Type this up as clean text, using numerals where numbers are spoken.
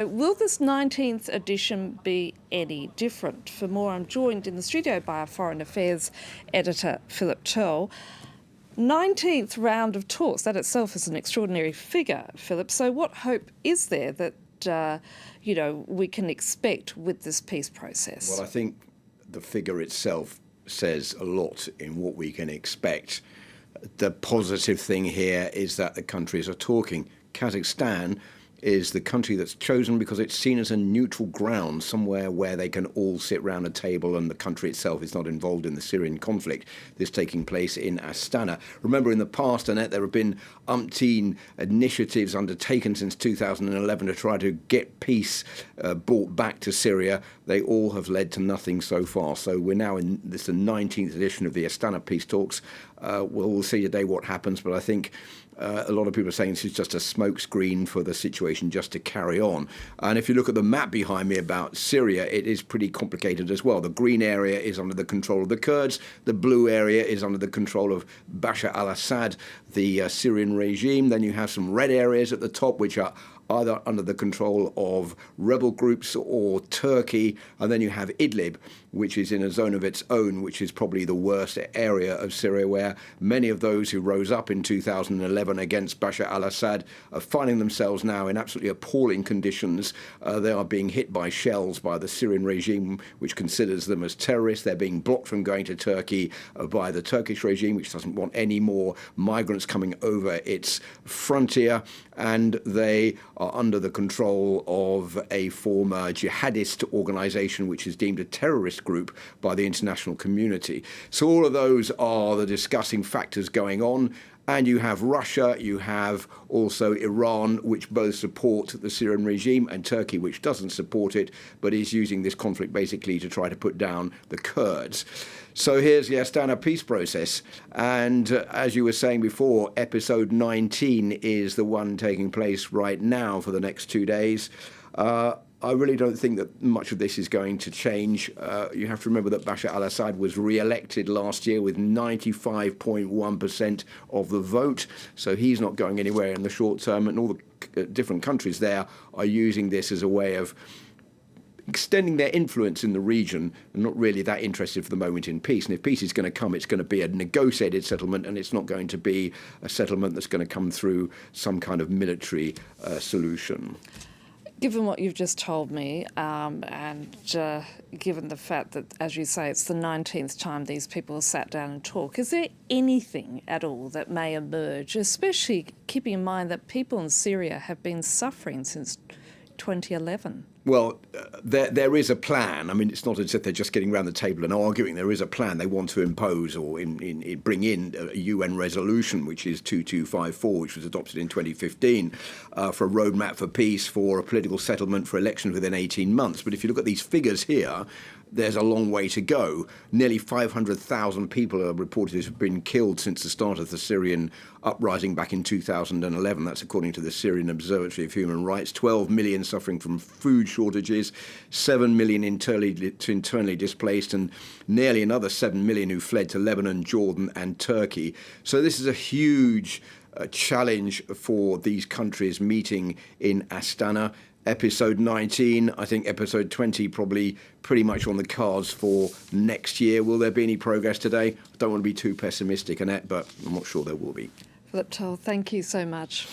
Will this 19th edition be any different? For more, I'm joined in the studio by our Foreign Affairs editor, Philip Turle. 19th round of talks, that itself is an extraordinary figure, Philip. So what hope is there that, we can expect with this peace process? Well, I think the figure itself says a lot in what we can expect. The positive thing here is that the countries are talking. Kazakhstan is the country that's chosen because it's seen as a neutral ground, somewhere where they can all sit round a table and the country itself is not involved in the Syrian conflict. This taking place in Astana. Remember, in the past, Annette, there have been umpteen initiatives undertaken since 2011 to try to get peace brought back to Syria. They all have led to nothing so far. So we're now in the 19th edition of the Astana peace talks. We'll see today what happens, but I think a lot of people are saying this is just a smokescreen for the situation just to carry on. And if you look at the map behind me about Syria, it is pretty complicated as well. The green area is under the control of the Kurds. The blue area is under the control of Bashar al-Assad, the Syrian regime. Then you have some red areas at the top, which are either under the control of rebel groups or Turkey. And then you have Idlib, which is in a zone of its own, which is probably the worst area of Syria, where many of those who rose up in 2011 against Bashar al-Assad are finding themselves now in absolutely appalling conditions. They are being hit by shells by the Syrian regime, which considers them as terrorists. They're being blocked from going to Turkey by the Turkish regime, which doesn't want any more migrants coming over its frontier. And they are under the control of a former jihadist organization, which is deemed a terrorist group by the international community. So all of those are the discussing factors going on. And you have Russia, you have also Iran, which both support the Syrian regime, and Turkey, which doesn't support it, but is using this conflict basically to try to put down the Kurds. So here's the Astana peace process. And as you were saying before, episode 19 is the one taking place right now for the next 2 days. I really don't think that much of this is going to change. You have to remember that Bashar al-Assad was re-elected last year with 95.1% of the vote, so he's not going anywhere in the short term, and all the different countries there are using this as a way of extending their influence in the region and not really that interested for the moment in peace. And if peace is going to come, it's going to be a negotiated settlement, and it's not going to be a settlement that's going to come through some kind of military solution. Given what you've just told me, and given the fact that, as you say, it's the 19th time these people have sat down and talk, is there anything at all that may emerge, especially keeping in mind that people in Syria have been suffering since 2011? Well, there is a plan. I mean, it's not as if they're just getting around the table and arguing. There is a plan. They want to impose or bring in a UN resolution, which is 2254, which was adopted in 2015, for a roadmap for peace, for a political settlement, for elections within 18 months. But if you look at these figures here, there's a long way to go. Nearly 500,000 people are reported to have been killed since the start of the Syrian uprising back in 2011. That's according to the Syrian Observatory of Human Rights. 12 million suffering from food shortages, 7 million internally displaced, and nearly another 7 million who fled to Lebanon, Jordan, and Turkey. So this is a huge challenge for these countries meeting in Astana. Episode 19, I think episode 20 probably pretty much on the cards for next year. Will there be any progress today? I don't want to be too pessimistic, Annette, but I'm not sure there will be. Philip Turle, thank you so much.